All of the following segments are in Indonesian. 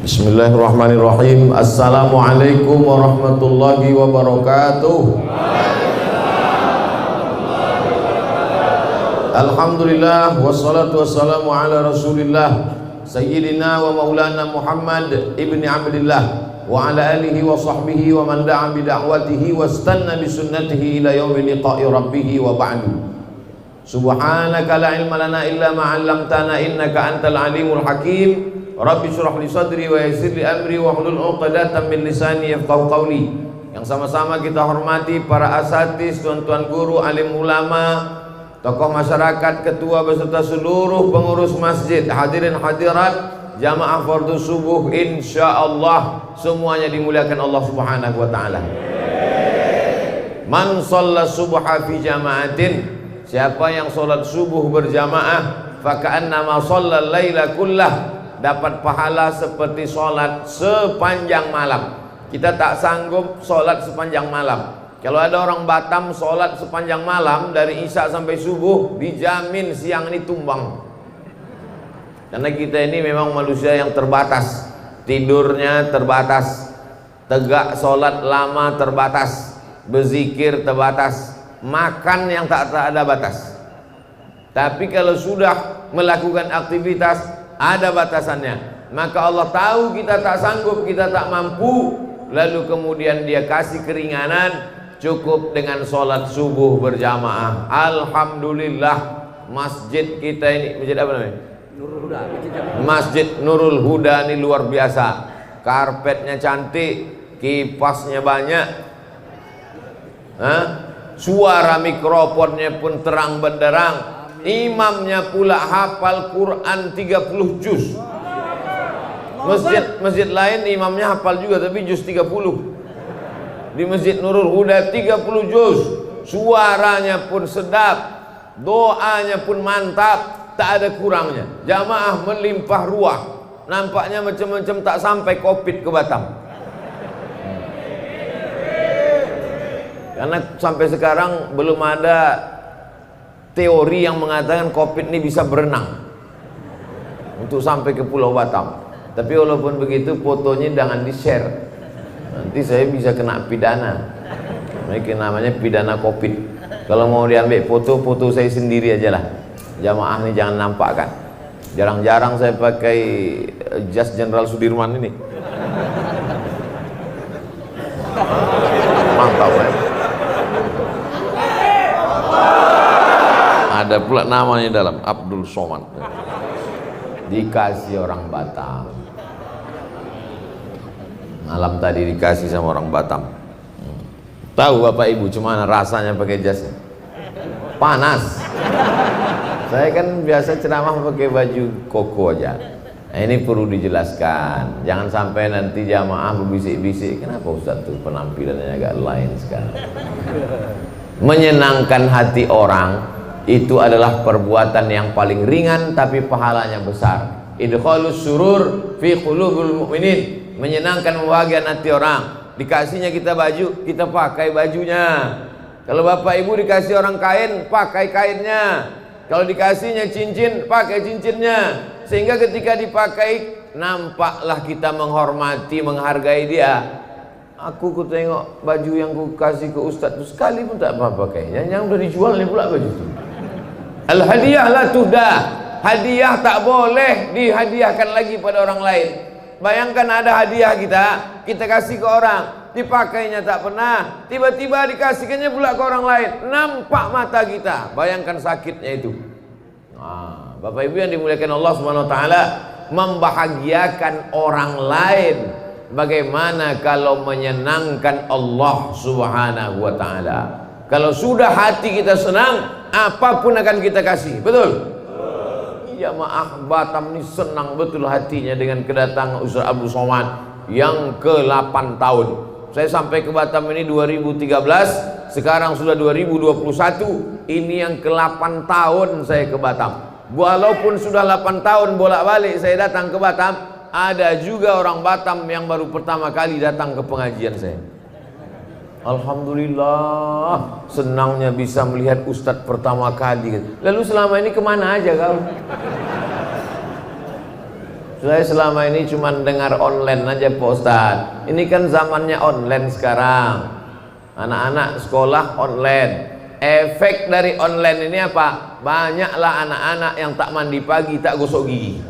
Bismillahirrahmanirrahim. Assalamualaikum warahmatullahi wabarakatuh. Alhamdulillah wassalatu wassalamu ala Rasulillah Sayyidina wa maulana Muhammad ibni Abdillah wa ala alihi wa sahbihi wa man da'a bi da'watihi wastanna bi sunnatihi ila yaumi liqa'i rabbih wa ba'du. Subhanaka la ilma lana illa ma 'allamtana innaka antal alimul hakim. Rabbi syrah li sadri wa yassir li amri wa hlul 'uqdatam min lisani yafqahu qawli. Yang sama-sama kita hormati para asatiz, tuan-tuan guru, alim ulama, tokoh masyarakat, ketua beserta seluruh pengurus masjid, hadirin hadirat, jamaah fardhu subuh, insyaallah semuanya dimuliakan Allah Subhanahu wa taala. Man shalla subha fi jama'atin, siapa yang salat subuh berjamaah, fa ka'annama shalla laila kullah, dapat pahala seperti sholat sepanjang malam. Kita tak sanggup sholat sepanjang malam. Kalau ada orang Batam sholat sepanjang malam dari isya sampai subuh, dijamin siang ini tumbang. Karena kita ini memang manusia yang terbatas, tidurnya terbatas, tegak sholat lama terbatas, berzikir terbatas, makan yang tak ada batas. Tapi kalau sudah melakukan aktivitas ada batasannya, maka Allah tahu kita tak sanggup, kita tak mampu, lalu kemudian Dia kasih keringanan, cukup dengan sholat subuh berjamaah. Alhamdulillah, masjid kita ini, masjid apa namanya? Nurul Huda. Masjid Nurul Huda ini luar biasa, karpetnya cantik, kipasnya banyak, suara mikrofonnya pun terang benderang. Imamnya pula hafal Quran 30 juz. Masjid lain imamnya hafal juga tapi juz 30. Di Masjid Nurul Huda 30 juz. Suaranya pun sedap, doanya pun mantap, tak ada kurangnya. Jamaah melimpah ruah. Nampaknya macam-macam tak sampai Covid ke Batam. Karena sampai sekarang belum ada teori yang mengatakan Covid ini bisa berenang untuk sampai ke Pulau Batam. Tapi walaupun begitu, fotonya jangan di-share, nanti saya bisa kena pidana. Ini namanya pidana Covid. Kalau mau diambil foto saya sendiri aja lah. Jamaah ini jangan nampakkan. Jarang-jarang saya pakai jas Jenderal Sudirman ini. Mantap ya. Ada pula namanya dalam, Abdul Somad. Dikasih orang Batam. Malam tadi dikasih sama orang Batam. Tahu Bapak Ibu cuma rasanya pakai jasnya? Panas. Saya kan biasa ceramah pakai baju koko aja. Nah, ini perlu dijelaskan. Jangan sampai nanti jamaah berbisik-bisik, kenapa Ustaz tuh penampilannya agak lain sekarang. Menyenangkan hati orang itu adalah perbuatan yang paling ringan tapi pahalanya besar. Idkhalus surur fi qulubul mu'minin, menyenangkan membahagiakan hati orang. Dikasihnya kita baju, kita pakai bajunya. Kalau Bapak Ibu dikasih orang kain, pakai kainnya. Kalau dikasihnya cincin, pakai cincinnya. Sehingga ketika dipakai, nampaklah kita menghormati, menghargai dia. Aku tengok baju yang ku kasih ke Ustaz itu sekali pun tak apa-apa kayaknya. Yang udah dijual nih pula baju itu. Al-hadiah la tuhda. Hadiah tak boleh dihadiahkan lagi pada orang lain. Bayangkan ada hadiah kita kasih ke orang, dipakainya tak pernah, tiba-tiba dikasihkannya pula ke orang lain, nampak mata kita. Bayangkan sakitnya itu. Nah, Bapak Ibu yang dimuliakan Allah Subhanahu wa taala, membahagiakan orang lain bagaimana kalau menyenangkan Allah Subhanahu wa taala. Kalau sudah hati kita senang, apapun akan kita kasih. Betul? Iya, maaf, Batam ini senang betul hatinya dengan kedatangan Ustaz Abdul Somad yang ke-8 tahun. Saya sampai ke Batam ini 2013, sekarang sudah 2021. Ini yang ke-8 tahun saya ke Batam. Walaupun sudah 8 tahun bolak-balik saya datang ke Batam, ada juga orang Batam yang baru pertama kali datang ke pengajian saya. Alhamdulillah, senangnya bisa melihat Ustadz pertama kali. Lalu selama ini kemana aja kau? Saya selama ini cuma dengar online aja Pak Ustadz. Ini kan zamannya online sekarang. Anak-anak sekolah online. Efek dari online ini apa? Banyaklah anak-anak yang tak mandi pagi, tak gosok gigi.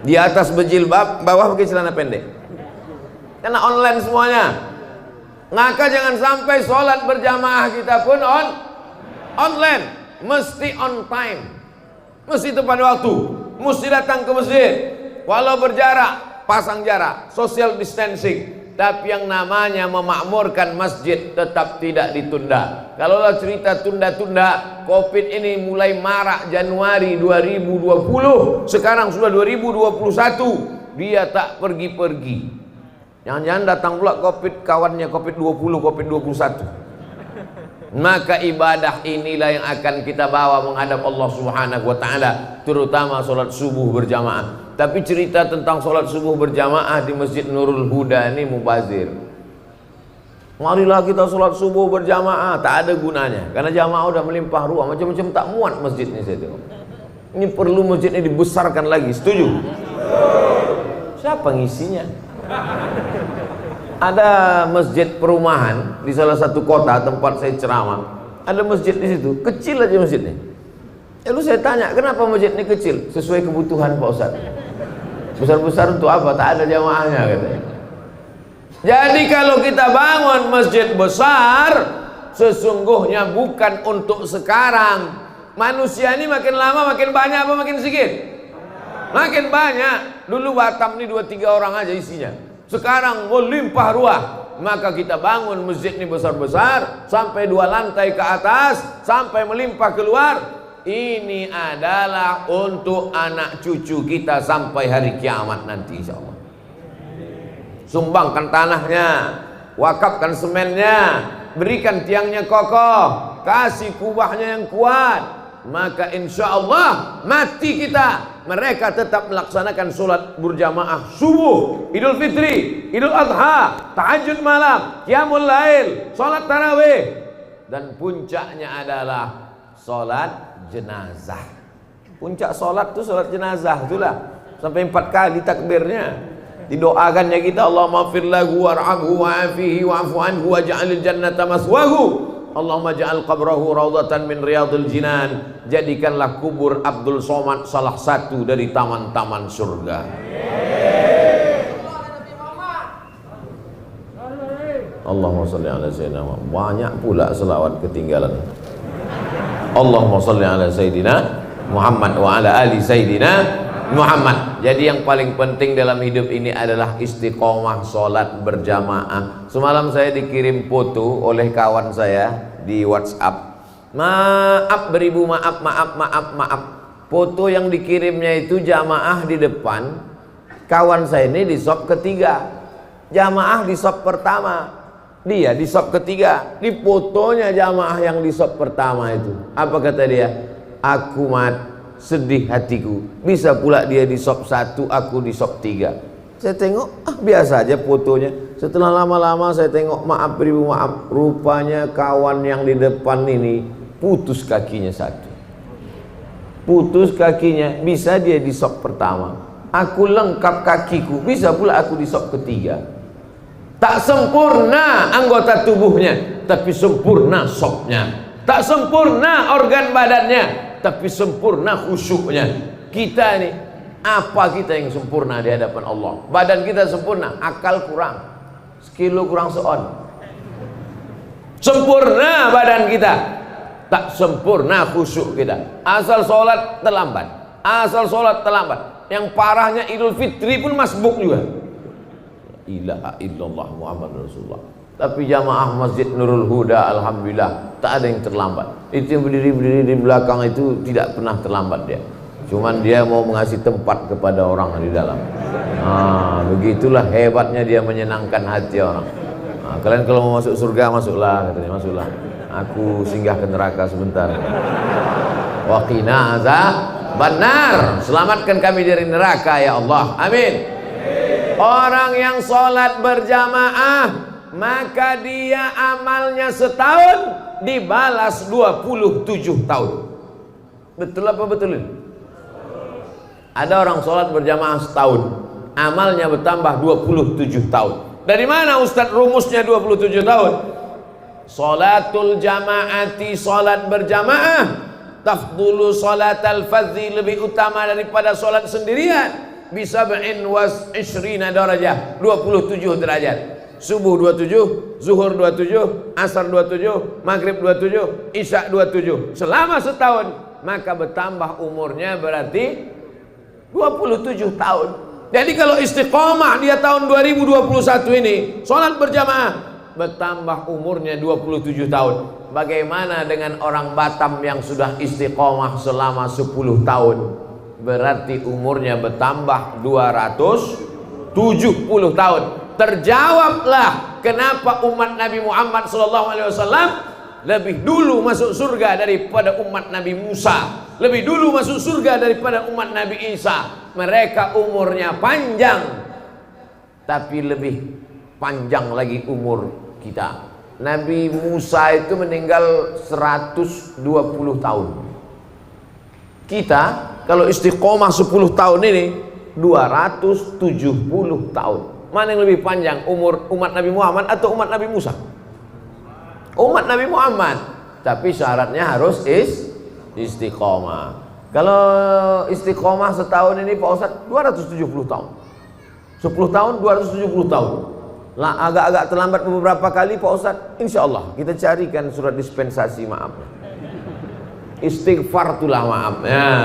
Di atas berjilbab, bawah pakai celana pendek. Karena online semuanya. Maka jangan sampai sholat berjamaah kita pun online. Mesti on time. Mesti tepat waktu. Mesti datang ke masjid. Walau berjarak, pasang jarak, social distancing. Tapi yang namanya memakmurkan masjid tetap tidak ditunda. Kalaulah cerita tunda-tunda, Covid ini mulai marak Januari 2020, sekarang sudah 2021, dia tak pergi-pergi. Jangan-jangan datang pula Covid, kawannya Covid-20, Covid-21. Maka ibadah inilah yang akan kita bawa menghadap Allah Subhanahu wa ta'ala, terutama sholat subuh berjamaah. Tapi cerita tentang sholat subuh berjamaah di Masjid Nurul Huda ini mubazir. Marilah kita sholat subuh berjamaah, tak ada gunanya. Karena jamaah udah melimpah ruah, macam-macam tak muat masjid ini saya tengok. Ini perlu masjid ini dibesarkan lagi, setuju? Siapa ngisinya? Ada masjid perumahan di salah satu kota tempat saya ceramah. Ada masjid di situ, kecil aja masjidnya. Lalu saya tanya, kenapa masjid ini kecil? Sesuai kebutuhan Pak Ustadz. Besar-besar untuk apa? Tak ada jamaahnya katanya. Jadi kalau kita bangun masjid besar, sesungguhnya bukan untuk sekarang. Manusia ini makin lama makin banyak apa makin sedikit? Makin banyak. Dulu Batam ini 2-3 orang aja isinya. Sekarang melimpah ruah. Maka kita bangun masjid ini besar-besar, sampai 2 lantai ke atas, sampai melimpah keluar. Ini adalah untuk anak cucu kita sampai hari kiamat nanti insyaallah. Sumbangkan tanahnya, wakafkan semennya, berikan tiangnya kokoh, kasih kubahnya yang kuat. Maka insyaallah mati kita, mereka tetap melaksanakan sholat berjamaah subuh, Idul Fitri, Idul Adha, tahajud malam, qiyamul lail, sholat tarawih, dan puncaknya adalah sholat jenazah. Puncak sholat itu sholat jenazah itulah, sampai 4 kali takbirnya. Didoakannya kita, Allahumma fir lahu warhamhu wa'afihi wa'fu anhu waj'alil jannata maswahu, Allahumma ja'al qabrahu raudhatan min riyadil jinan. Jadikanlah kubur Abdul Somad salah satu dari taman-taman surga. Allahumma sholli ala sayyidina Muhammad. Banyak pula selawat ketinggalan. Allahumma sholli ala sayyidina Muhammad wa ala ali sayyidina Muhammad. Jadi yang paling penting dalam hidup ini adalah istiqomah sholat berjamaah. Semalam saya dikirim foto oleh kawan saya di WhatsApp. Maaf beribu maaf. Foto yang dikirimnya itu jamaah di depan. Kawan saya ini di shop ketiga, jamaah di shop pertama, dia di shop ketiga. Di fotonya jamaah yang di shop pertama itu, apa kata dia? Aku sedih hatiku, bisa pula dia di shop 1, aku di shop 3. Saya tengok, biasa aja fotonya. Setelah lama-lama saya tengok, maaf beribu maaf, rupanya kawan yang di depan ini putus kakinya 1. Putus kakinya, bisa dia di shop pertama. Aku lengkap kakiku, bisa pula aku di shop ketiga. Tak sempurna anggota tubuhnya, tapi sempurna shopnya. Tak sempurna organ badannya, tapi sempurna khusyuknya. Kita ini, apa kita yang sempurna di hadapan Allah? Badan kita sempurna, akal kurang, sekilo kurang seon. Sempurna badan kita, tak sempurna khusyuk kita. Asal sholat terlambat, asal sholat terlambat. Yang parahnya Idul Fitri pun masbuk juga. Ilaha illallah Muhammad Rasulullah. Tapi jamaah Masjid Nurul Huda alhamdulillah tak ada yang terlambat. Itu yang berdiri di belakang itu tidak pernah terlambat dia. Cuman dia mau mengasih tempat kepada orang di dalam. Begitulah hebatnya dia menyenangkan hati orang. Kalian kalau mau masuk surga masuklah, katanya, masuklah. Aku singgah ke neraka sebentar. Waqina benar, selamatkan kami dari neraka ya Allah, amin. Orang yang sholat berjamaah, maka dia amalnya setahun dibalas 27 tahun. Betul apa betul? Ada orang sholat berjamaah setahun, amalnya bertambah 27 tahun. Dari mana Ustadz rumusnya 27 tahun? Sholatul jamaati, sholat berjamaah, tafdulu sholatal fadzi, lebih utama daripada sholat sendirian. Bisa ba'in was ishrina darajah, 27 derajat. Subuh 27, zuhur 27, asar 27, maghrib 27, isya 27. Selama setahun, maka bertambah umurnya berarti 27 tahun. Jadi kalau istiqomah dia tahun 2021 ini sholat berjamaah, bertambah umurnya 27 tahun. Bagaimana dengan orang Batam yang sudah istiqomah selama 10 tahun? Berarti umurnya bertambah 270 tahun. Terjawablah kenapa umat Nabi Muhammad SAW lebih dulu masuk surga daripada umat Nabi Musa, lebih dulu masuk surga daripada umat Nabi Isa. Mereka umurnya panjang, tapi lebih panjang lagi umur kita. Nabi Musa itu meninggal 120 tahun. Kita kalau istiqomah 10 tahun ini 270 tahun. Mana yang lebih panjang, umur umat Nabi Muhammad atau umat Nabi Musa? Umat Nabi Muhammad. Tapi syaratnya harus istiqomah. Kalau istiqomah setahun ini Pak Ustadz 270 tahun. 10 tahun 270 tahun. Lah agak-agak terlambat beberapa kali Pak Ustadz. Insya Allah kita carikan surat dispensasi maaf. Istighfar itulah maaf. Ya,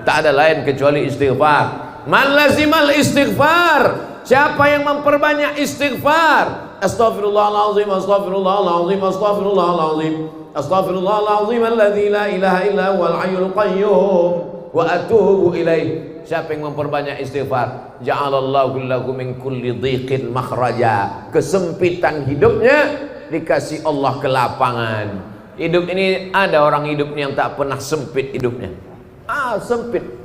tak ada lain kecuali istighfar. Man lazimal istighfar. Siapa yang memperbanyak istighfar? Astaghfirullahaladzim, astaghfirullahaladzim, astaghfirullahaladzim, astaghfirullahaladzim alladzi la ilaha illa huwal hayyul qayyum wa atubu ilaih. Siapa yang memperbanyak istighfar, ja'alallahu lahu min kulli dhiqin makhraja. Kesempitan hidupnya dikasih Allah kelapangan. Hidup ini ada orang hidupnya yang tak pernah sempit hidupnya.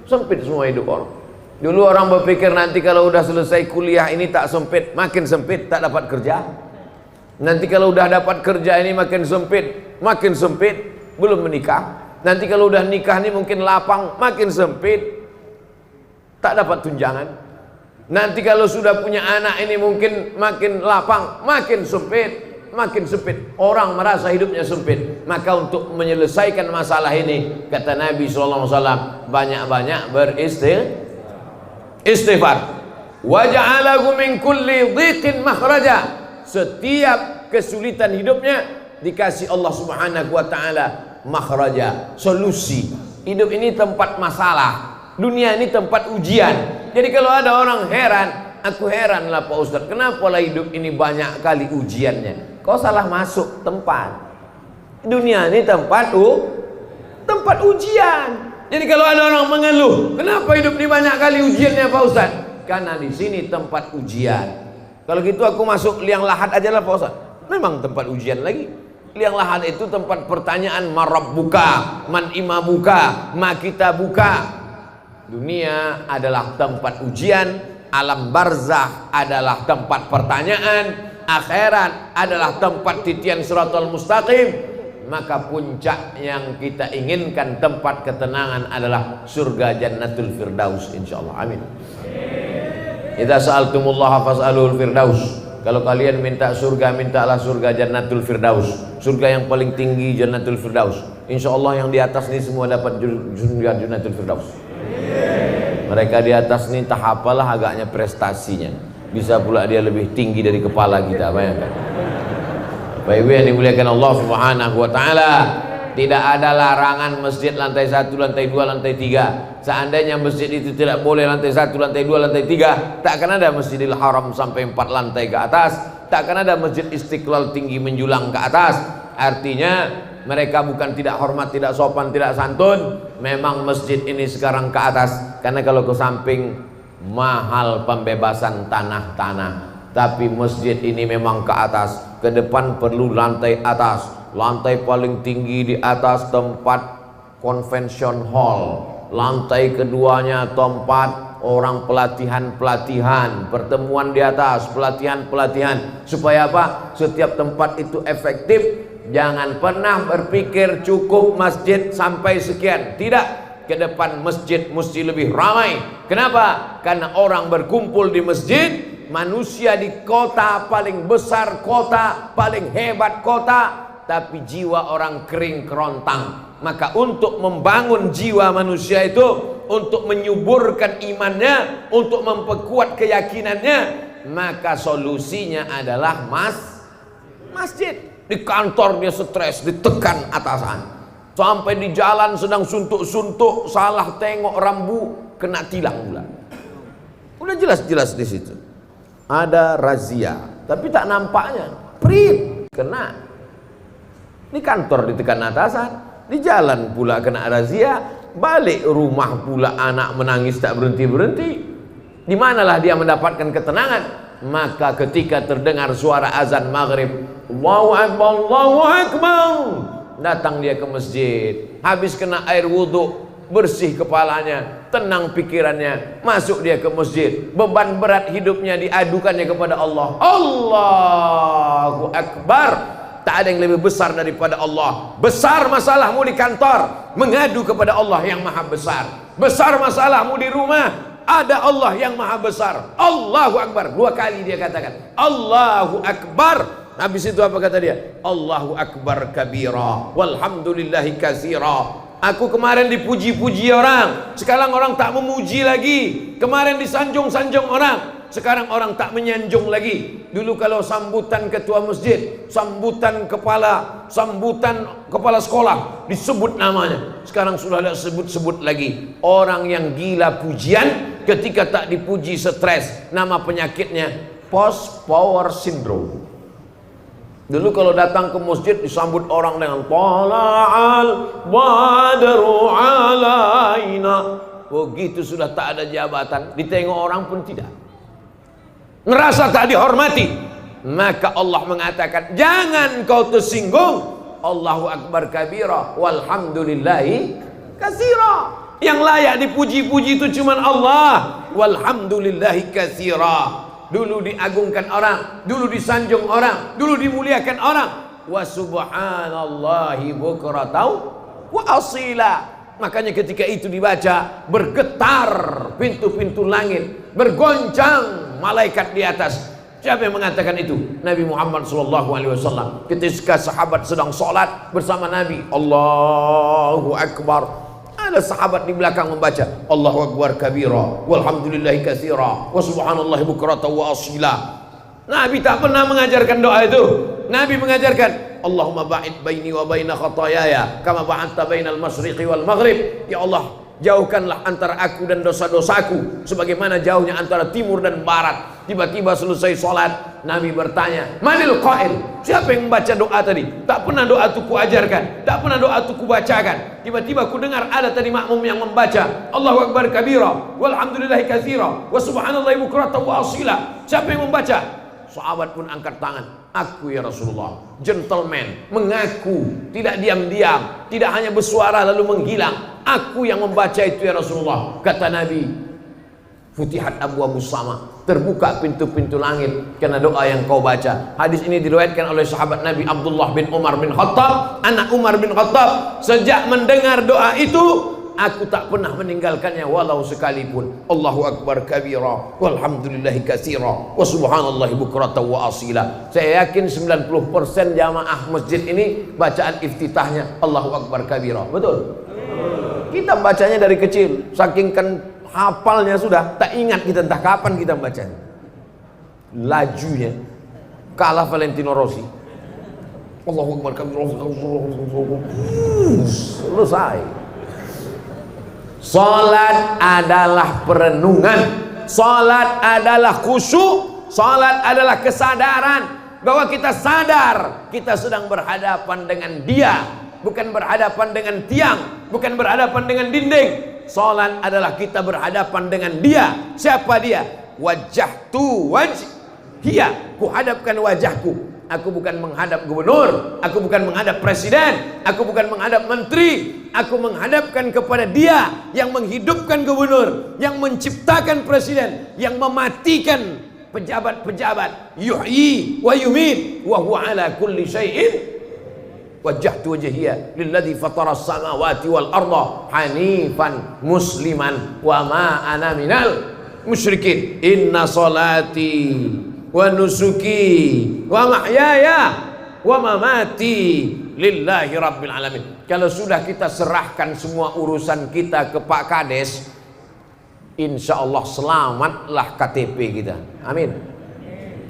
Sempit semua hidup orang. Dulu orang berpikir nanti kalau udah selesai kuliah ini tak sempit, makin sempit, tak dapat kerja. Nanti kalau udah dapat kerja ini makin sempit, belum menikah. Nanti kalau udah nikah ini mungkin lapang, makin sempit, tak dapat tunjangan. Nanti kalau sudah punya anak ini mungkin makin lapang, makin sempit. Orang merasa hidupnya sempit. Maka untuk menyelesaikan masalah ini, kata Nabi SAW, banyak-banyak istighfar. Wa ja'alahu min kulli dhiqin makhraja. Setiap kesulitan hidupnya dikasih Allah Subhanahu wa taala makhraja, solusi. Hidup ini tempat masalah, dunia ini tempat ujian. Jadi kalau ada orang heran, aku heran lah Pak Ustadz, kenapa lah hidup ini banyak kali ujiannya? Kau salah masuk tempat. Dunia ini tempat ujian. Jadi kalau ada orang mengeluh, kenapa hidup ini banyak kali ujiannya Pak Ustadz? Karena di sini tempat ujian. Kalau gitu aku masuk liang lahat aja lah Pak Ustadz. Memang tempat ujian lagi. Liang lahat itu tempat pertanyaan, marabbuka, man imamuka, ma kita buka. Dunia adalah tempat ujian, alam barzakh adalah tempat pertanyaan, akhirat adalah tempat titian siratal mustaqim. Maka puncak yang kita inginkan, tempat ketenangan adalah surga jannatul firdaus insyaallah. Amin. Idza sa'altumullaha fas'alul firdaus. Kalau kalian minta surga, mintalah surga jannatul firdaus. Surga yang paling tinggi jannatul firdaus. Insyaallah yang di atas ini semua dapat surga jannatul firdaus. Mereka di atas ini tak apalah agaknya prestasinya. Bisa pula dia lebih tinggi dari kepala kita, bayangkan. Bapak Ibu yang dimuliakan Allah Subhanahu wa taala, tidak ada larangan masjid lantai 1, lantai 2, lantai 3. Seandainya masjid itu tidak boleh lantai 1, lantai 2, lantai 3, tak akan ada Masjidil Haram sampai 4 lantai ke atas, tak akan ada Masjid Istiqlal tinggi menjulang ke atas. Artinya mereka bukan tidak hormat, tidak sopan, tidak santun. Memang masjid ini sekarang ke atas, karena kalau ke samping mahal pembebasan tanah-tanah. Tapi masjid ini memang ke atas. Ke depan perlu lantai atas, lantai paling tinggi di atas tempat convention hall, lantai keduanya tempat orang pelatihan pertemuan di atas, pelatihan supaya apa? Setiap tempat itu efektif. Jangan pernah berpikir cukup masjid sampai sekian, tidak. ke depan masjid mesti lebih ramai. Kenapa? Karena orang berkumpul di masjid. Manusia di kota paling besar, kota paling hebat kota, tapi jiwa orang kering kerontang. Maka untuk membangun jiwa manusia itu, untuk menyuburkan imannya, untuk memperkuat keyakinannya, maka solusinya adalah masjid. Di kantor dia stres, ditekan atasan. Sampai di jalan sedang suntuk-suntuk, salah tengok rambu, kena tilang pula. Udah jelas-jelas di situ. Ada razia, tapi tak nampaknya. Prit, kena. Di kantor ditekan atasan, di jalan pula kena razia, balik rumah pula anak menangis tak berhenti-berhenti. Di manalah dia mendapatkan ketenangan? Maka ketika terdengar suara azan maghrib, Allahu Akbar, Allahu Akbar, datang dia ke masjid. Habis kena air wudhu, bersih kepalanya, tenang pikirannya, masuk dia ke masjid. Beban berat hidupnya diadukannya kepada Allah. Allahu Akbar. Tak ada yang lebih besar daripada Allah. Besar masalahmu di kantor, mengadu kepada Allah yang maha besar. Besar masalahmu di rumah, ada Allah yang maha besar. Allahu Akbar. 2 kali dia katakan Allahu Akbar. Habis itu apa kata dia? Allahu Akbar kabira walhamdulillahi katsira. Aku kemarin dipuji-puji orang, sekarang orang tak memuji lagi. Kemarin disanjung-sanjung orang, sekarang orang tak menyanjung lagi. Dulu kalau sambutan ketua masjid, sambutan kepala sekolah, disebut namanya. Sekarang sudah tidak sebut-sebut lagi. Orang yang gila pujian, ketika tak dipuji stres. Nama penyakitnya post power syndrome. Dulu kalau datang ke masjid disambut orang dengan tala'al badru alaina. Begitu sudah tak ada jabatan, ditengok orang pun tidak. Ngerasa tak dihormati. Maka Allah mengatakan, jangan kau tersinggung. Allahu Akbar kabira walhamdulillahi katsira. Yang layak dipuji-puji itu cuma Allah. Walhamdulillahi katsira. Dulu diagungkan orang, dulu disanjung orang, dulu dimuliakan orang. Wa subhanallahi bukratan wa asila. Makanya ketika itu dibaca, bergetar pintu-pintu langit, bergoncang malaikat di atas. Siapa yang mengatakan itu? Nabi Muhammad SAW. Ketika sahabat sedang sholat bersama Nabi, Allahu Akbar, ada sahabat di belakang membaca Allahu Akbar kabira walhamdulillahi katsira wa subhanallahi bukratan wa asila. Nabi tak pernah mengajarkan doa itu. Nabi mengajarkan Allahumma ba'id baini wa baina khataayaya kama ba'adta bainal masyriqi wal maghrib. Ya Allah, jauhkanlah antara aku dan dosa-dosaku sebagaimana jauhnya antara timur dan barat. Tiba-tiba selesai sholat, Nabi bertanya, manil qail? Siapa yang membaca doa tadi? Tak pernah doa itu kuajarkan, tak pernah doa itu kubacakan. Tiba-tiba ku dengar ada tadi makmum yang membaca Allahu Akbar kabira walhamdulillahi katsira wa subhanallahi bukratan wa asila. Siapa yang membaca? Sahabat pun angkat tangan. Aku ya Rasulullah. Gentleman, mengaku, tidak diam-diam, tidak hanya bersuara lalu menghilang. Aku yang membaca itu ya Rasulullah. Kata Nabi, futihat abu sama, terbuka pintu-pintu langit karena doa yang kau baca. Hadis ini diriwayatkan oleh sahabat Nabi Abdullah bin Umar bin Khattab, anak Umar bin Khattab. Sejak mendengar doa itu, aku tak pernah meninggalkannya walau sekalipun. Allahu Akbar kabira walhamdulillahi katsira wa subhanallahi bukratan wa asila. Saya yakin 90% jamaah masjid ini bacaan iftitahnya Allahu Akbar kabira. Betul? Kita bacanya dari kecil, saking kan hafalnya sudah, tak ingat kita entah kapan kita bacanya. Lajunya kalah Valentino Rossi. Allahu Akbar kabira. Selesai. Salat adalah perenungan, salat adalah khusyuk, salat adalah kesadaran bahwa kita sadar kita sedang berhadapan dengan Dia, bukan berhadapan dengan tiang, bukan berhadapan dengan dinding. Salat adalah kita berhadapan dengan Dia. Siapa Dia? Wajjahtu wajhiya, ku hadapkan wajahku. Aku bukan menghadap gubernur, aku bukan menghadap presiden, aku bukan menghadap menteri. Aku menghadapkan kepada Dia yang menghidupkan gubernur, yang menciptakan presiden, yang mematikan pejabat-pejabat. Yuhyi wa yumit wa huwa ala kulli syai'in wajjahtu wajhiya lilladzi fatara as-samawati wal arda hanifan musliman wa ma ana minal musyrikin. Inna salati wa nusuki wa mahyaya wa mamati lillahi rabbil alamin. Kalau sudah kita serahkan semua urusan kita ke Pak Kades, insya Allah selamatlah KTP kita. Amin.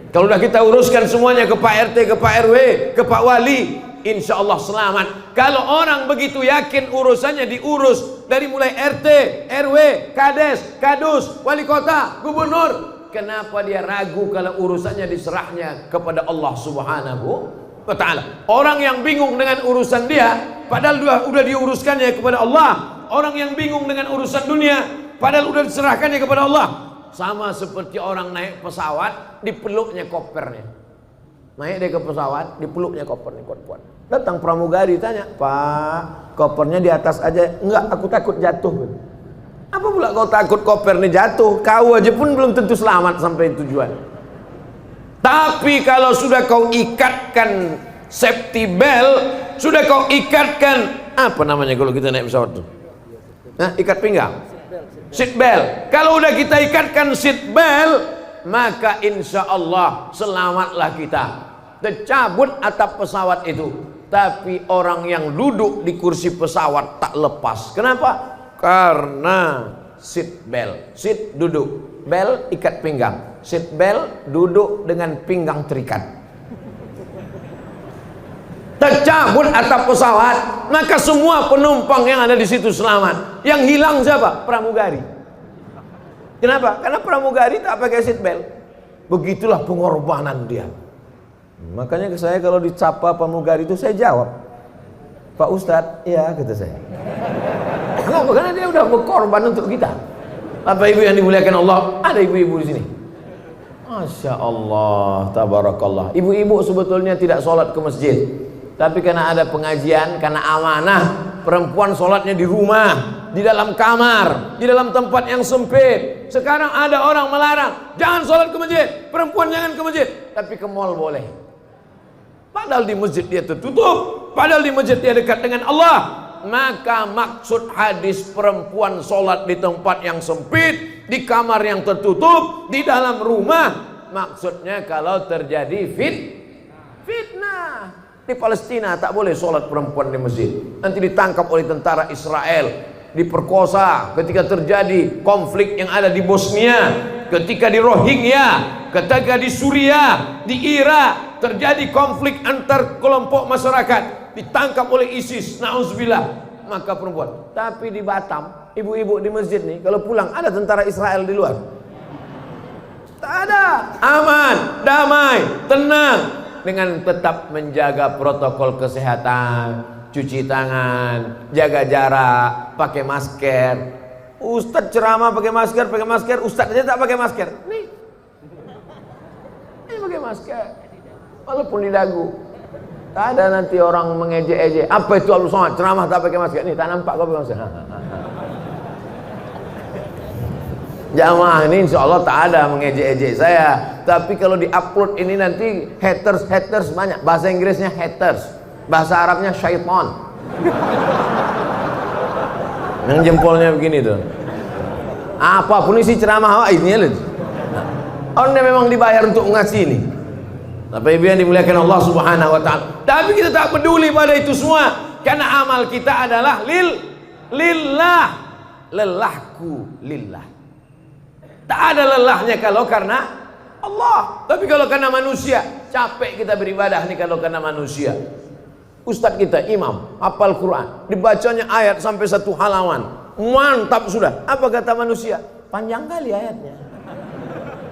Kalau sudah kita uruskan semuanya ke Pak RT, ke Pak RW, ke Pak Wali, insya Allah selamat. Kalau orang begitu yakin urusannya diurus dari mulai RT, RW, Kades, Kadus, Wali Kota, Gubernur, kenapa dia ragu kalau urusannya diserahnya kepada Allah Subhanahu wa Ta'ala? Orang yang bingung dengan urusan dia, padahal udah diuruskannya kepada Allah. Orang yang bingung dengan urusan dunia, padahal udah diserahkannya kepada Allah. Sama seperti orang naik pesawat, dipeluknya kopernya. Naik dia ke pesawat, dipeluknya kopernya kuat-kuat. Datang pramugari tanya, Pak, kopernya di atas aja. Enggak, aku takut jatuh. Apa pula kau takut kopernya jatuh? Kau aja pun belum tentu selamat sampai tujuan. Tapi kalau sudah kau ikatkan safety belt, sudah kau ikatkan, apa namanya kalau kita naik pesawat tuh? Nah, ikat pinggang. Seat belt. Kalau udah kita ikatkan seat belt, maka insya Allah selamatlah kita. Tercabut atap pesawat itu, tapi orang yang duduk di kursi pesawat tak lepas. Kenapa? Karena seat belt. Seat duduk, belt ikat pinggang. Seat belt duduk dengan pinggang terikat. Tercabut atap pesawat, maka semua penumpang yang ada di situ selamat. Yang hilang siapa? Pramugari. Kenapa? Karena pramugari tak pakai seat belt. Begitulah pengorbanan dia. Makanya ke saya kalau dicapa pramugari itu saya jawab, Pak Ustadz, iya kata saya. Kenapa? Karena dia udah berkorban untuk kita. Bapak ibu yang dimuliakan Allah, ada ibu-ibu di sini. Masya Allah, tabarakallah. Ibu-ibu sebetulnya tidak sholat ke masjid, tapi karena ada pengajian, karena amanah, perempuan sholatnya di rumah, di dalam kamar, di dalam tempat yang sempit. Sekarang ada orang melarang, jangan sholat ke masjid, perempuan jangan ke masjid, tapi ke mall boleh. Padahal di masjid dia tertutup, padahal di masjid dia dekat dengan Allah. Maka maksud hadis perempuan sholat di tempat yang sempit, di kamar yang tertutup, di dalam rumah, maksudnya kalau terjadi fitnah. Di Palestina tak boleh sholat perempuan di masjid, nanti ditangkap oleh tentara Israel, diperkosa. Ketika terjadi konflik yang ada di Bosnia, ketika di Rohingya, ketika di Suriah, di Irak terjadi konflik antar kelompok masyarakat, ditangkap oleh ISIS, na'udzubillah, maka perempuan. Tapi di Batam, ibu-ibu di masjid nih, kalau pulang ada tentara Israel di luar, tak ada, aman, damai, tenang, dengan tetap menjaga protokol kesehatan, cuci tangan, jaga jarak, pakai masker. Ustadz ceramah pakai masker, ustadz aja tak pakai masker. Nih pakai masker, walaupun di dagu. Tak ada nanti orang mengejek-ejek, apa itu Abdul Somad ceramah tak pakai masker. Nih tak nampak kau pakai masker. Jamaah ini insya Allah tak ada mengejek-ejek saya. Tapi kalau di-upload ini nanti haters banyak. Bahasa Inggrisnya haters, bahasa Arabnya syaitan. Yang jempolnya begini tuh. Apapun isi ceramah ini loh. Orang yang memang dibayar untuk ngasih ini. Tapi ibu yang dimuliakan Allah Subhanahu wa Ta'ala. Tapi kita tak peduli pada itu semua, karena amal kita adalah lillah. Lelahku lillah. Tak ada lelahnya kalau karena Allah. Tapi kalau karena manusia, capek kita beribadah nih kalau karena manusia. Ustadz kita imam, hafal Quran, dibacanya ayat sampai 1 halaman, mantap sudah. Apa kata manusia? Panjang kali ayatnya.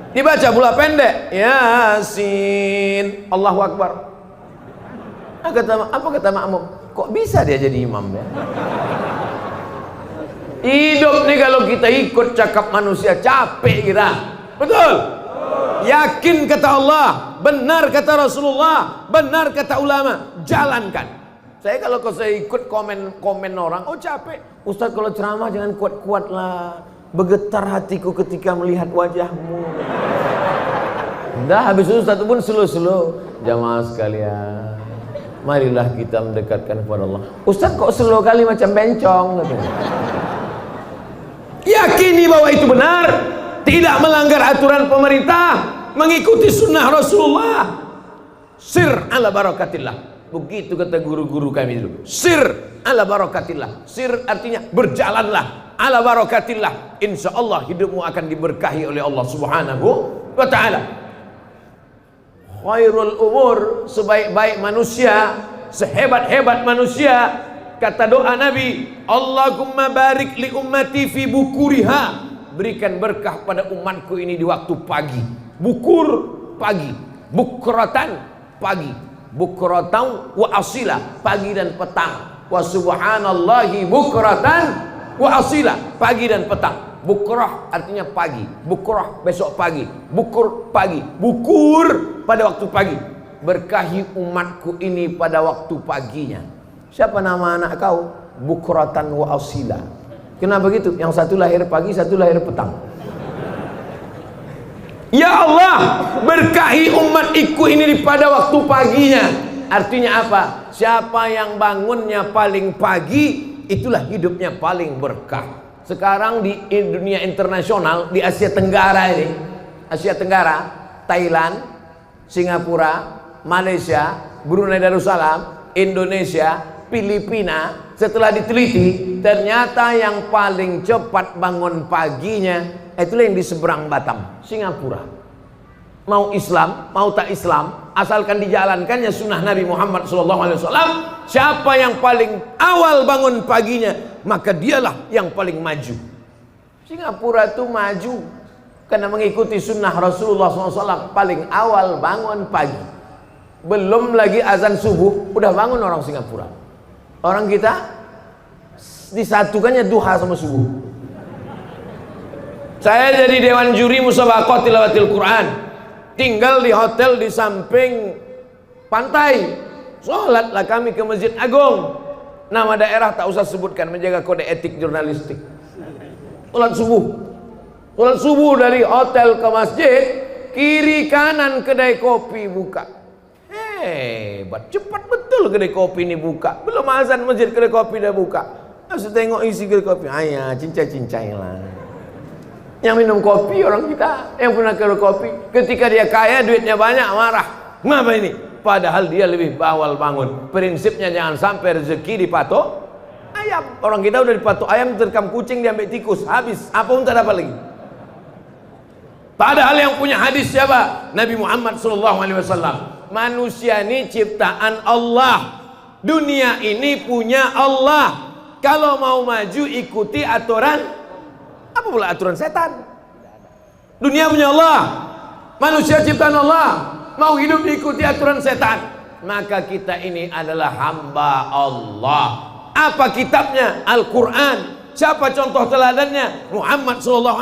Dibaca pula pendek, Yasin, Allahu Akbar. Apa kata makmum? Kok bisa dia jadi imam ya? Hidup nih kalau kita ikut cakap manusia capek kita. Betul? Yakin kata Allah, benar kata Rasulullah, benar kata ulama, jalankan. Kalau saya ikut komen orang, oh capek. Ustaz kalau ceramah jangan kuat-kuat lah, bergetar hatiku ketika melihat wajahmu. Dah habis itu Ustaz pun slow-slow. Jamaah sekalian, Marilah kita mendekatkan kepada Allah. Ustaz kok slow kali macam bencong katanya. Yakini bahwa itu benar, tidak melanggar aturan pemerintah, mengikuti sunnah Rasulullah. Sir ala barakatillah. Begitu kata guru-guru kami dulu. Sir ala barakatillah. Sir artinya berjalanlah ala barakatillah. Insya Allah hidupmu akan diberkahi oleh Allah Subhanahu wa ta'ala. Khairul umur, sebaik-baik manusia, sehebat-hebat manusia, kata doa Nabi, Allahumma barik li ummati fi bukuriha, berikan berkah pada umatku ini di waktu pagi. Bukur pagi, bukratan pagi, bukratan wa asila pagi dan petang. Wa subhanallahi bukratan wa asila pagi dan petang. Bukrah artinya pagi, bukrah besok pagi, bukur pagi, bukur pada waktu pagi. Berkahi umatku ini pada waktu paginya. Siapa nama anak kau? Bukratan wa asila. Kenapa begitu? Yang satu lahir pagi, satu lahir petang. Ya Allah, berkahi umatku ini pada waktu paginya. Artinya apa? Siapa yang bangunnya paling pagi, itulah hidupnya paling berkah. Sekarang di dunia internasional, di Asia Tenggara ini, Asia Tenggara, Thailand, Singapura, Malaysia, Brunei Darussalam, Indonesia, Filipina, setelah diteliti, ternyata yang paling cepat bangun paginya, itulah yang di seberang Batam, Singapura. Mau Islam, mau tak Islam, asalkan dijalankannya sunnah Nabi Muhammad SAW, siapa yang paling awal bangun paginya, maka dialah yang paling maju. Singapura itu maju karena mengikuti sunnah Rasulullah SAW, paling awal bangun pagi. Belum lagi azan subuh, udah bangun orang Singapura. Orang kita disatukannya duha sama subuh. Saya jadi dewan juri musabaqah tilawatil Quran, tinggal di hotel di samping pantai. Sholatlah kami ke Masjid Agung. Nama daerah tak usah sebutkan, menjaga kode etik jurnalistik. Sholat subuh dari hotel ke masjid, kiri kanan kedai kopi buka. Hebat, cepat betul kedai kopi ini buka. Belum azan masjid kedai kopi dah buka. Harus tengok isi kedai kopi. Ayah, cincai-cincai lah. Yang minum kopi orang kita, yang pernah kedai kopi, ketika dia kaya duitnya banyak marah. Ngapa ini? Padahal dia lebih awal bangun. Prinsipnya jangan sampai rezeki dipatok ayam. Orang kita udah dipatok ayam, terkam kucing, diambil tikus, habis. Apa pun tak dapat lagi. Padahal yang punya hadis siapa? Nabi Muhammad SAW. Manusia ini ciptaan Allah. Dunia ini punya Allah. Kalau mau maju ikuti aturan. Apa pula aturan setan? Dunia punya Allah, manusia ciptaan Allah. Mau hidup diikuti aturan setan, maka kita ini adalah hamba Allah. Apa kitabnya? Al-Quran. Siapa contoh teladannya? Muhammad SAW.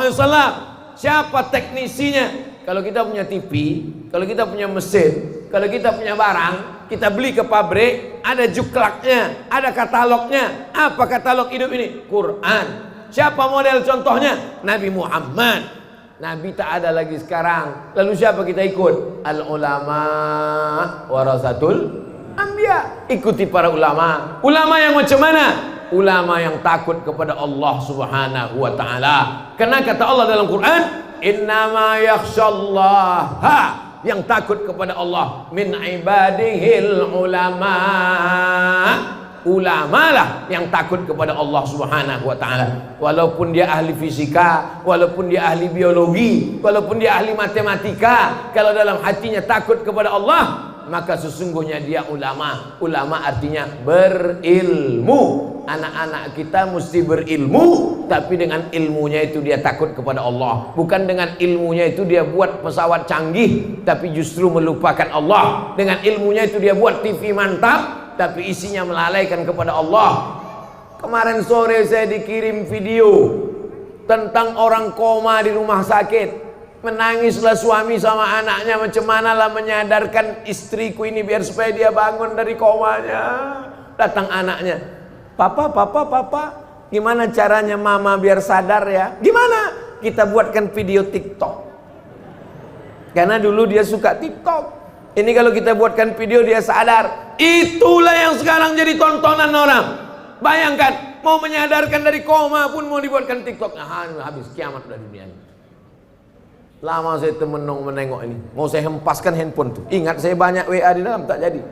Siapa teknisinya? Kalau kita punya TV, kalau kita punya mesin, kalau kita punya barang, kita beli ke pabrik, ada juklaknya, ada katalognya. Apa katalog hidup ini? Quran. Siapa model contohnya? Nabi Muhammad. Nabi tak ada lagi sekarang. Lalu siapa kita ikut? Al ulama warasatul anbiya. Ikuti para ulama. Ulama yang macam mana? Ulama yang takut kepada Allah Subhanahu wa taala. Karena kata Allah dalam Quran, innama yakhsyallaha, yang takut kepada Allah min ibadihil ulama. Ulama lah yang takut kepada Allah Subhanahu wa ta'ala. Walaupun dia ahli fisika, walaupun dia ahli biologi, walaupun dia ahli matematika, kalau dalam hatinya takut kepada Allah, maka sesungguhnya dia ulama. Ulama artinya berilmu. Anak-anak kita mesti berilmu, tapi dengan ilmunya itu dia takut kepada Allah. Bukan dengan ilmunya itu dia buat pesawat canggih, tapi justru melupakan Allah. Dengan ilmunya itu dia buat TV mantap, tapi isinya melalaikan kepada Allah. Kemarin sore saya dikirim video tentang orang koma di rumah sakit. Menangislah suami sama anaknya, macam mana lah menyadarkan istriku ini biar supaya dia bangun dari komanya. Datang anaknya, papa, gimana caranya mama biar sadar ya? Gimana? Kita buatkan video TikTok. Karena dulu dia suka TikTok. Ini kalau kita buatkan video dia sadar. Itulah yang sekarang jadi tontonan orang. Bayangkan, mau menyadarkan dari koma pun mau dibuatkan TikTok. Nah, habis kiamat dari dunia ini. Lama saya menengok ini. Mau saya hempaskan handphone tuh. Ingat saya banyak WA di dalam, tak jadi.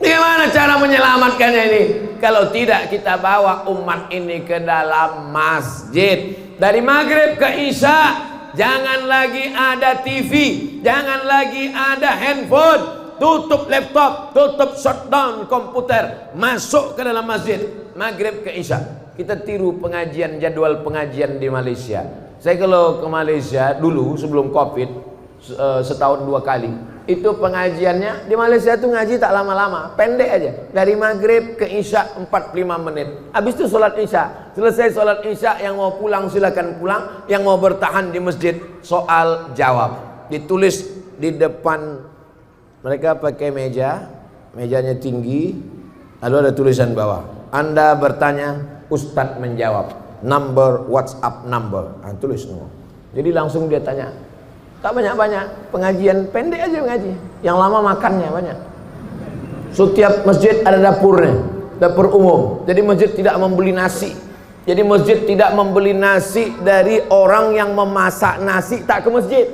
Bagaimana cara menyelamatkannya ini? Kalau tidak kita bawa umat ini ke dalam masjid. Dari maghrib ke isya, jangan lagi ada TV, jangan lagi ada handphone. Tutup laptop, tutup shutdown komputer, masuk ke dalam masjid. Maghrib ke isya. Kita tiru pengajian, jadwal pengajian di Malaysia. Saya kalau ke Malaysia dulu sebelum Covid, setahun 2 kali. Itu pengajiannya di Malaysia tuh ngaji tak lama-lama, pendek aja. Dari maghrib ke isya 45 menit. Habis itu sholat isya. Selesai sholat isya, yang mau pulang silakan pulang, yang mau bertahan di masjid soal jawab. Ditulis di depan mereka pakai mejanya tinggi, lalu ada tulisan bawah. Anda bertanya, Ustadz menjawab. Number, WhatsApp number. Nah, tulis semua. Jadi langsung dia tanya. Tak banyak-banyak, pengajian pendek aja mengaji. Yang lama makannya banyak. Setiap masjid ada dapurnya, dapur umum. Jadi masjid tidak membeli nasi. Jadi masjid tidak membeli nasi dari orang yang memasak nasi tak ke masjid.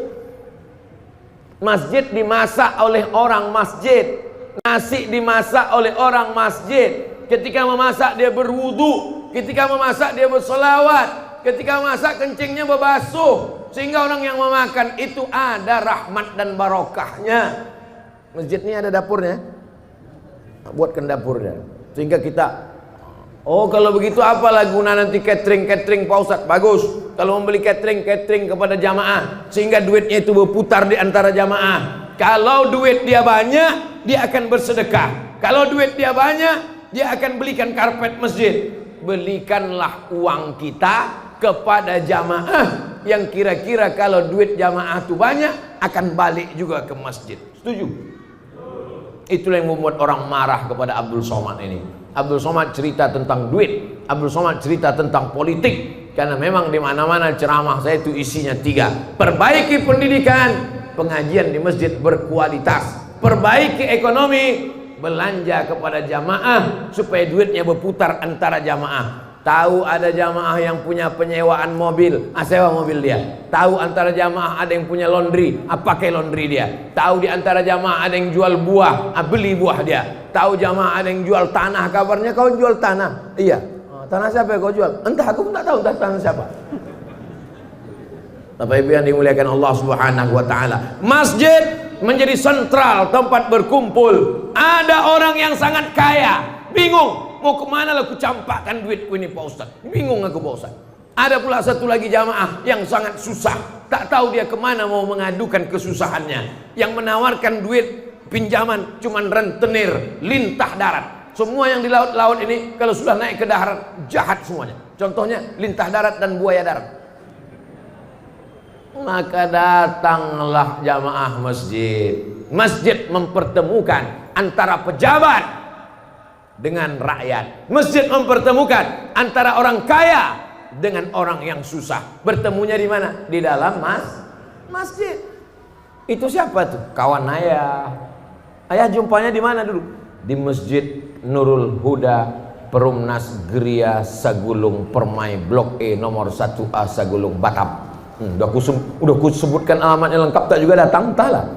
Masjid dimasak oleh orang masjid. Nasi dimasak oleh orang masjid. Ketika memasak dia berwudu, ketika memasak dia bersolawat, ketika memasak kencingnya berbasuh. Sehingga orang yang memakan itu ada rahmat dan barokahnya. Masjid ini ada dapurnya. Buatkan dapurnya. Sehingga kita, oh kalau begitu apalah guna nanti catering Pak Ustadz? Bagus. Kalau membeli catering kepada jamaah. Sehingga duitnya itu berputar di antara jamaah. Kalau duit dia banyak, dia akan bersedekah. Kalau duit dia banyak, dia akan belikan karpet masjid. Belikanlah uang kita kepada jamaah yang kira-kira kalau duit jamaah itu banyak akan balik juga ke masjid. Setuju? Itulah yang membuat orang marah kepada Abdul Somad ini. Abdul Somad cerita tentang duit, Abdul Somad cerita tentang politik, karena memang di mana-mana ceramah saya itu isinya 3. Perbaiki pendidikan, pengajian di masjid berkualitas. Perbaiki ekonomi, belanja kepada jamaah supaya duitnya berputar antara jamaah. Tahu ada jamaah yang punya penyewaan mobil, sewa mobil dia. Tahu antara jamaah ada yang punya laundry, pakai laundry dia. Tahu di antara jamaah ada yang jual buah, beli buah dia. Tahu jamaah ada yang jual tanah, kabarnya kau jual tanah. Iya. Tanah siapa yang kau jual? Entah, aku pun tak tahu entah tanah siapa. Bapak Ibu yang dimuliakan Allah Subhanahu wa taala. Masjid menjadi sentral tempat berkumpul. Ada orang yang sangat kaya, bingung mau kemana lah aku campakkan duitku ini Pak Ustaz. Bingung aku Pak Ustaz. Ada pula satu lagi jamaah yang sangat susah, tak tahu dia kemana mau mengadukan kesusahannya. Yang menawarkan duit pinjaman cuman rentenir, lintah darat. Semua yang di laut-laut ini kalau sudah naik ke darat jahat semuanya. Contohnya lintah darat dan buaya darat. Maka datanglah jamaah masjid. Masjid mempertemukan antara pejabat dengan rakyat. Masjid mempertemukan antara orang kaya dengan orang yang susah. Bertemunya di mana? Di dalam masjid. Itu siapa tuh? Kawan ayah. Ayah jumpanya di mana dulu? Di Masjid Nurul Huda, Perumnas Geria Sagulung Permai Blok E nomor 1A Sagulung Batam. Udah aku sebutkan alamatnya lengkap, tak juga datang, entahlah.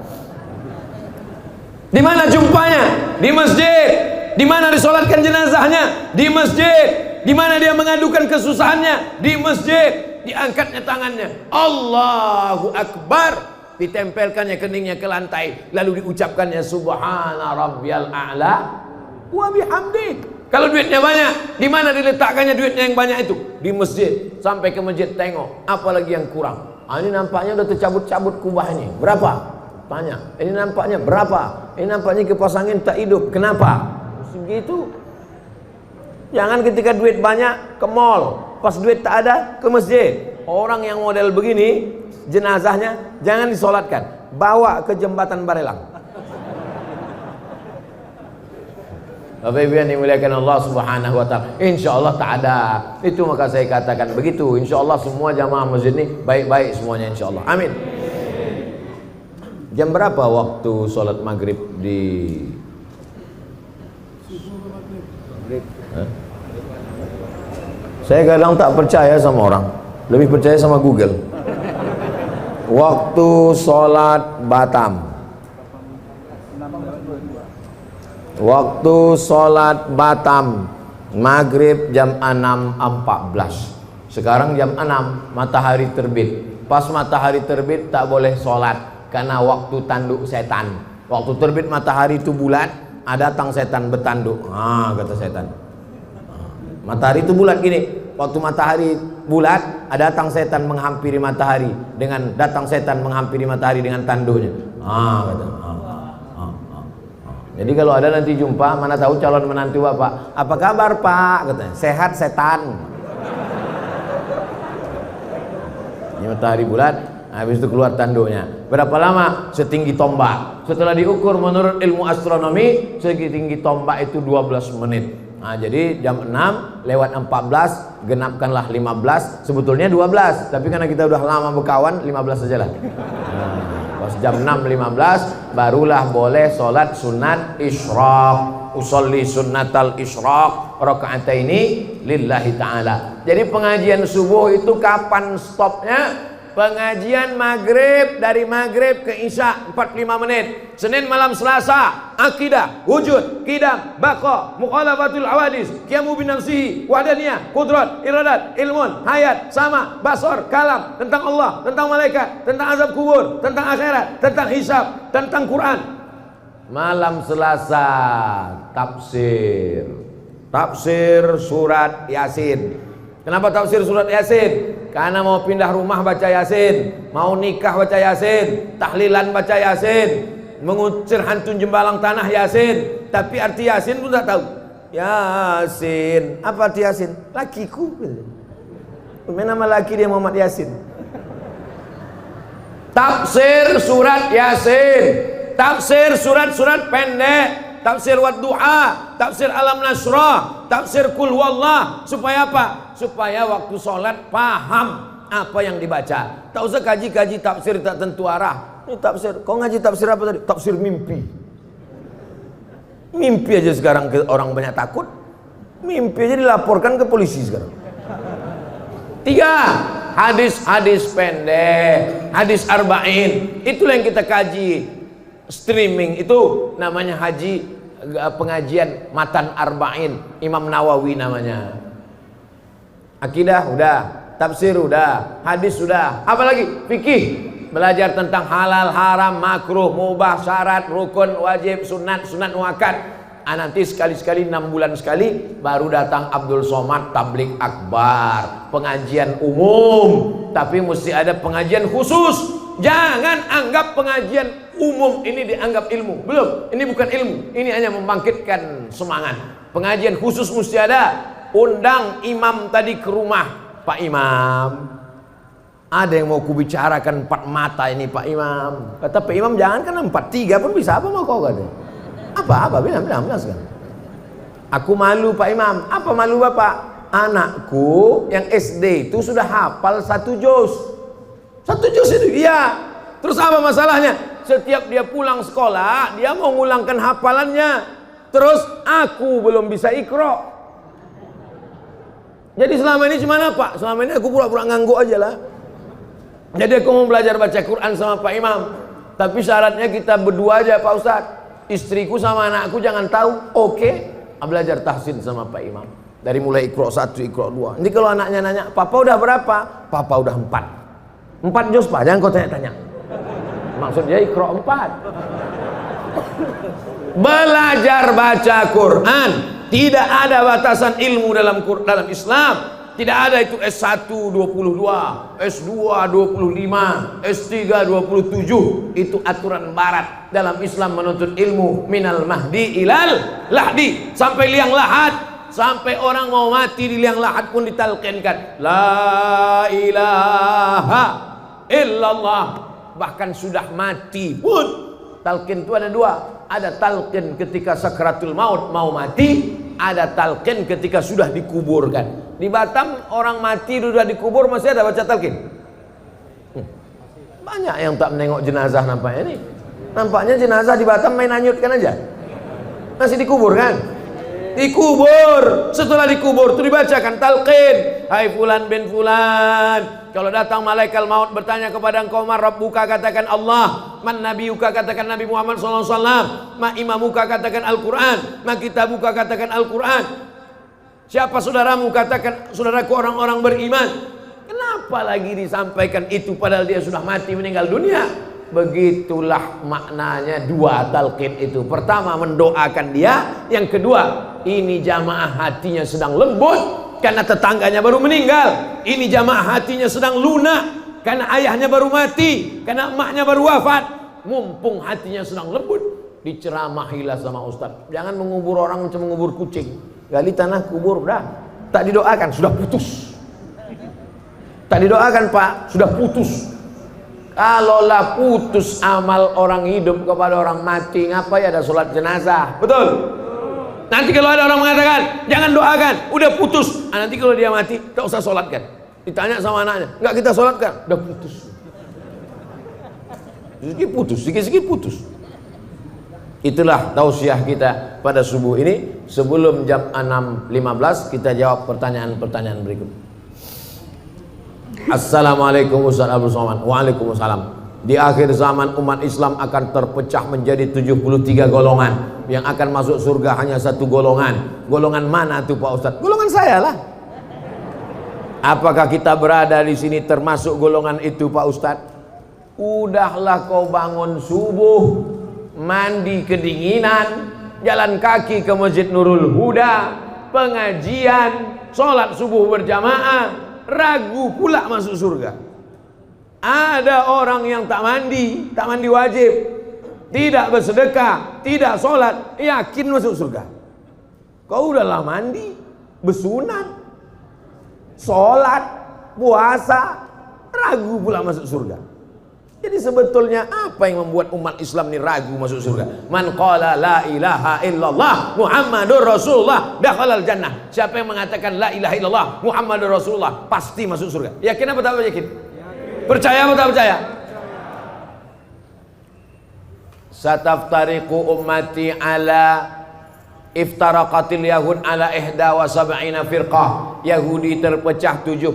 Di mana jumpanya? Di masjid. Di mana disolatkan jenazahnya? Di masjid. Di mana dia mengadukan kesusahannya? Di masjid. Diangkatnya tangannya, Allahu Akbar. Ditempelkannya keningnya ke lantai, lalu diucapkannya Subhana Rabbiyal A'la wa bihamdi. Kalau duitnya banyak, di mana diletakkannya duitnya yang banyak itu? Di masjid. Sampai ke masjid tengok, apalagi yang kurang. Ini nampaknya udah tercabut-cabut kubah ini. Berapa? Tanya. Ini nampaknya berapa? Ini nampaknya kipas angin tak hidup. Kenapa? Begitu. Jangan ketika duit banyak ke mall, pas duit tak ada ke masjid. Orang yang model begini, jenazahnya jangan disolatkan, bawa ke jembatan Barelang. Bapak Ibu yang dimuliakan Allah Subhanahu wa taala, insyaallah tak ada. Itu maka saya katakan begitu. Insyaallah semua jamaah masjid ini baik-baik semuanya insyaallah. Amin. Jam berapa waktu sholat maghrib di Hah? Saya kadang tak percaya sama orang, lebih percaya sama Google. Waktu sholat Batam, waktu sholat Batam maghrib jam 6.14. Sekarang jam 6, matahari terbit. Pas matahari terbit tak boleh sholat karena waktu tanduk setan. Waktu terbit matahari itu bulat, datang setan bertanduk. Kata setan. Matahari itu bulat gini. Waktu matahari bulat, datang setan menghampiri matahari dengan tanduknya. Kata. Jadi kalau ada nanti jumpa, mana tahu calon menantu bapak, apa kabar pak? Katanya, sehat setan. Ini matahari bulat, habis itu keluar tanduknya. Berapa lama? Setinggi tombak. Setelah diukur menurut ilmu astronomi, setinggi tombak itu 12 menit. Jadi jam 6 lewat 14, genapkanlah 15, sebetulnya 12, tapi karena kita udah lama berkawan, 15 saja lah. Pas jam 6.15 barulah boleh sholat sunat isyraq. Usolli sunnatal isyraq raka'ataini lillahi ta'ala. Jadi pengajian subuh itu kapan stopnya? Pengajian maghrib, dari maghrib ke isya 45 menit. Senin malam Selasa akidah, wujud, qidam, baqa, mukhalafatul awadis, qiyamu binafsihi, wahdaniyah, qudrat, iradat, ilmun, hayat, sama, basar, kalam, tentang Allah, tentang malaikat, tentang azab kubur, tentang akhirat, tentang hisab, tentang Quran. Malam Selasa tafsir surat Yasin. Kenapa tafsir surat Yasin? Karena mau pindah rumah baca Yasin, mau nikah baca Yasin, tahlilan baca Yasin, mengusir hantu jembalang tanah Yasin. Tapi arti Yasin pun tak tahu. Yasin, apa arti Yasin? Lakiku. Nama laki dia Muhammad Yasin. Tafsir surat Yasin, tafsir surat-surat pendek, tafsir Wadduha, tafsir Alam Nasrah, tafsir Qul Huwallah. Supaya apa? Supaya waktu sholat paham apa yang dibaca. Tak usah kaji-kaji tafsir tak tentu arah. Ini tafsir, kau ngaji tafsir apa tadi? Tafsir mimpi. Mimpi aja sekarang orang banyak takut. Mimpi aja dilaporkan ke polisi sekarang. 3. Hadis-hadis pendek, hadis arba'in. Itulah yang kita kaji. Streaming itu namanya pengajian matan arba'in, Imam Nawawi namanya. Akidah udah, tafsir udah, hadis udah, apalagi fikih, belajar tentang halal, haram, makruh, mubah, syarat, rukun, wajib, sunat, sunat muakkad. Nanti sekali-sekali 6 bulan sekali baru datang Abdul Somad tablik akbar, pengajian umum, tapi mesti ada pengajian khusus. Jangan anggap pengajian umum ini dianggap ilmu. Belum, ini bukan ilmu, ini hanya membangkitkan semangat. Pengajian khusus mesti ada. Undang imam tadi ke rumah. Pak Imam, ada yang mau kubicarakan 4 mata ini Pak Imam. Kata Pak Imam, jangan kan 4, 3 pun bisa. Apa mau kau kata? Apa bilang sekarang. Aku malu Pak Imam. Apa malu Bapak? Anakku yang SD itu sudah hafal 1 juz. 1 juz itu, iya. Terus apa masalahnya? Setiap dia pulang sekolah, dia mau ngulangkan hafalannya. Terus aku belum bisa iqra. Jadi selama ini cuma apa? Selama ini aku pura-pura ngangguk aja lah. Jadi aku mau belajar baca Quran sama Pak Imam. Tapi syaratnya kita berdua aja Pak Ustadz. Istriku sama anakku jangan tahu. Oke, belajar tahsin sama Pak Imam. Dari mulai iqra 1, iqra 2. Nanti kalau anaknya nanya, Papa udah berapa? Papa udah 4. 4 juz Pak, jangan kau tanya-tanya. Maksud dia iqra 4. Belajar baca Quran. Tidak ada batasan ilmu dalam Islam. Tidak ada itu S1 22, S2 25, S3 27. Itu aturan barat. Dalam Islam menuntut ilmu minal mahdi ilal lahdi. Sampai liang lahat, sampai orang mau mati di liang lahat pun ditalqinkan la ilaha illallah. Bahkan sudah mati pun talqin itu ada 2. Ada talqin ketika sakratul maut mau mati, ada talqin ketika sudah dikuburkan. Di Batam orang mati sudah dikubur masih ada baca talqin. Banyak yang tak menengok jenazah nampaknya ini. Nampaknya jenazah di Batam main hanyutkan aja. Masih dikubur kan? Dikubur. Setelah dikubur itu dibacakan talqin. Hai fulan bin fulan, kalau datang malaikat maut bertanya kepada engkau, man rabbuka, katakan Allah. Man nabiyuka, katakan Nabi Muhammad SAW. Ma imamuka, katakan Al-Quran. Ma kitabuka, katakan Al-Quran. Siapa saudaramu, katakan saudaraku orang-orang beriman. Kenapa lagi disampaikan itu padahal dia sudah mati, meninggal dunia? Begitulah maknanya dua talqin itu. Pertama mendoakan dia, yang kedua ini jamaah hatinya sedang lembut karena tetangganya baru meninggal. Ini jamaah hatinya sedang lunak karena ayahnya baru mati, karena emaknya baru wafat. Mumpung hatinya sedang lembut, diceramahilah sama ustaz. Jangan mengubur orang macam mengubur kucing. Gali tanah kubur dah. Tak didoakan sudah putus. Tak didoakan Pak, sudah putus. Kalaulah putus amal orang hidup kepada orang mati, ngapain ada sholat jenazah? Betul? Nanti kalau ada orang mengatakan jangan doakan, udah putus. Nanti kalau dia mati, tak usah sholatkan. Ditanya sama anaknya, enggak kita sholatkan, udah putus. Sedikit putus, sedikit putus. Itulah tausiah kita pada subuh ini. Sebelum jam 6.15 kita jawab pertanyaan-pertanyaan berikut. Assalamualaikum Ustaz Abdul Somad. Waalaikumsalam. Di akhir zaman umat Islam akan terpecah menjadi 73 golongan. Yang akan masuk surga hanya satu golongan. Golongan mana tuh Pak Ustaz? Golongan saya lah. Apakah kita berada di sini termasuk golongan itu Pak Ustaz? Udahlah kau bangun subuh, mandi kedinginan, jalan kaki ke Masjid Nurul Huda, pengajian, sholat subuh berjamaah, ragu pula masuk surga. Ada orang yang tak mandi wajib, tidak bersedekah, tidak sholat, yakin masuk surga. Kau udahlah mandi, bersunat, sholat, puasa, ragu pula masuk surga. Jadi sebetulnya apa yang membuat umat Islam ini ragu masuk surga? Man qala la ilaha illallah Muhammadur Rasulullah dakhalal jannah. Siapa yang mengatakan la ilaha illallah Muhammadur Rasulullah pasti masuk surga. Yakin apa tak yakin? Percaya apa tak percaya? Sataftariqu ummati ala iftaraqatil yahud ala ihda wa sab'ina firqah. Yahudi terpecah 71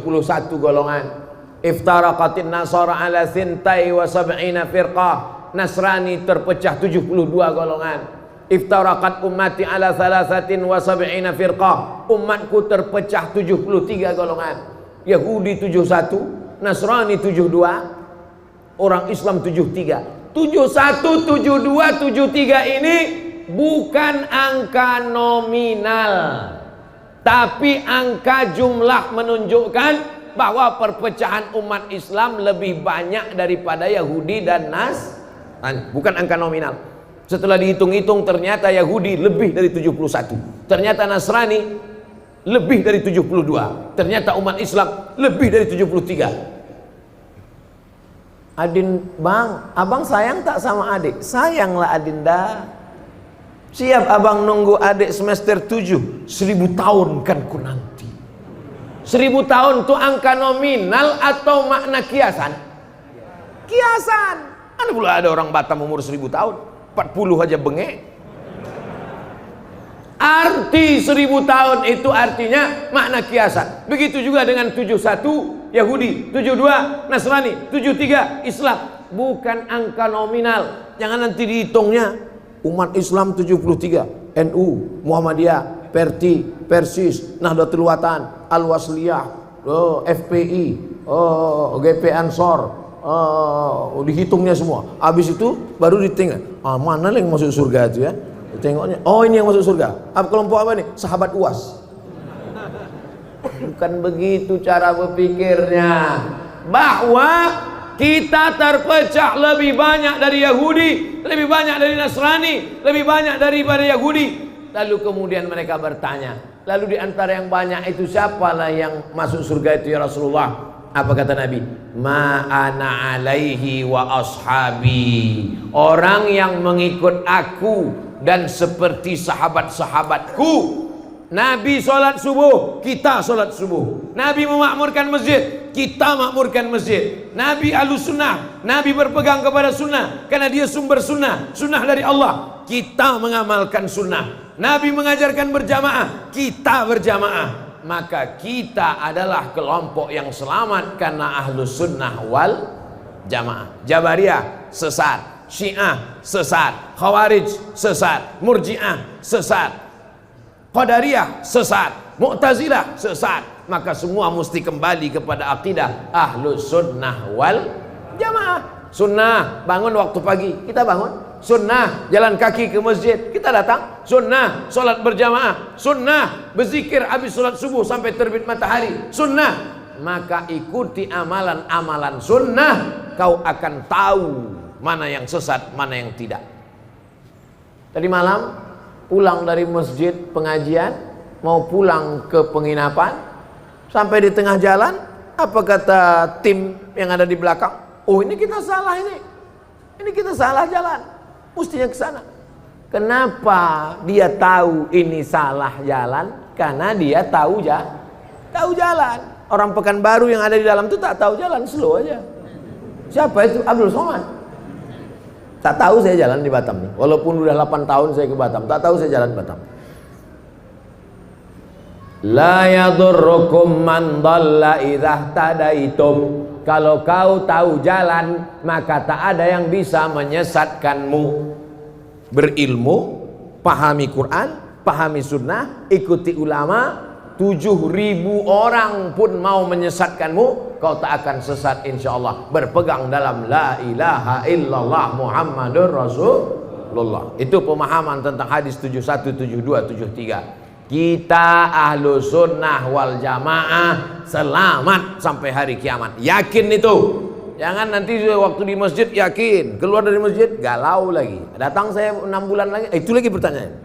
golongan. Iftaraqatin nasara ala thintai wa sab'ina firqah. Nasrani terpecah 72 golongan. Iftaraqat ummati ala thalathatin wa sab'ina firqah. Umatku terpecah 73 golongan. Yahudi 71, Nasrani 72, orang Islam 73. 71, 72, 73 ini bukan angka nominal, tapi angka jumlah menunjukkan bahwa perpecahan umat Islam lebih banyak daripada Yahudi dan Nasrani. Bukan angka nominal. Setelah dihitung-hitung ternyata Yahudi lebih dari 71, ternyata Nasrani lebih dari 72, ternyata umat Islam lebih dari 73. Adin, bang, abang sayang tak sama adik? Sayanglah Adinda. Siap abang nunggu adik semester 7, 1000 tahun kan ku nanti. 1000 tahun itu angka nominal atau makna kiasan? Kiasan. Mana pula ada orang Batam umur 1000 tahun, 40 aja bengek. Arti 1000 tahun itu artinya makna kiasan. Begitu juga dengan 71 Yahudi, 72 Nasrani, 73 Islam. Bukan angka nominal. Jangan nanti dihitungnya umat Islam 73, NU, Muhammadiyah, Perti, Persis, Nahdlatul Watan, Al-Wasliyah, FPI, GP Ansor, dihitungnya semua. Habis itu baru ditengok, mana yang masuk surga itu ya? Tengoknya, oh ini yang masuk surga. Kelompok apa nih? Sahabat UAS. Bukan begitu cara berpikirnya. Bahwa kita terpecah lebih banyak dari Yahudi, lebih banyak dari Nasrani, lebih banyak daripada Yahudi. Lalu kemudian mereka bertanya, lalu di antara yang banyak itu siapalah yang masuk surga itu ya Rasulullah? Apa kata Nabi? Ma ana alaihi wa ashabi. Orang yang mengikut aku dan seperti sahabat-sahabatku. Nabi sholat subuh, kita sholat subuh. Nabi memakmurkan masjid, kita makmurkan masjid. Nabi ahlus sunnah, Nabi berpegang kepada sunnah karena dia sumber sunnah, sunnah dari Allah. Kita mengamalkan sunnah. Nabi mengajarkan berjamaah, kita berjamaah. Maka kita adalah kelompok yang selamat karena ahlus sunnah wal jamaah. Jabariyah sesat, Syiah sesat, Khawarij sesat, Murji'ah sesat, Qadariyah sesat, Mu'tazilah sesat. Maka semua mesti kembali kepada akidah ahlus sunnah wal jamaah. Sunnah bangun waktu pagi, kita bangun. Sunnah jalan kaki ke masjid, kita datang. Sunnah sholat berjamaah. Sunnah berzikir habis sholat subuh sampai terbit matahari. Sunnah. Maka ikuti amalan-amalan sunnah, kau akan tahu mana yang sesat, mana yang tidak. Tadi malam pulang dari masjid pengajian, mau pulang ke penginapan, sampai di tengah jalan, apa kata tim yang ada di belakang? Oh, ini kita salah ini kita salah jalan, mestinya ke sana. Kenapa dia tahu ini salah jalan? Karena dia tahu jalan. Orang Pekanbaru yang ada di dalam itu tak tahu jalan, slow aja. Siapa itu? Abdul Somad. Tak tahu saya jalan di Batam nih. Walaupun udah 8 tahun saya ke Batam, tak tahu saya jalan di Batam. La yadurrukum man dhalla idza tadaitum. Kalau kau tahu jalan, maka tak ada yang bisa menyesatkanmu. Berilmu, pahami Quran, pahami sunnah, ikuti ulama. 7.000 orang pun mau menyesatkanmu, kau tak akan sesat insyaallah. Berpegang dalam la ilaha illallah Muhammadur Rasulullah. Itu pemahaman tentang hadis 71, 72, 73. Kita ahlu sunnah wal jamaah selamat sampai hari kiamat. Yakin itu. Jangan nanti waktu di masjid yakin, keluar dari masjid galau lagi. Datang saya 6 bulan lagi, itu lagi pertanyaan.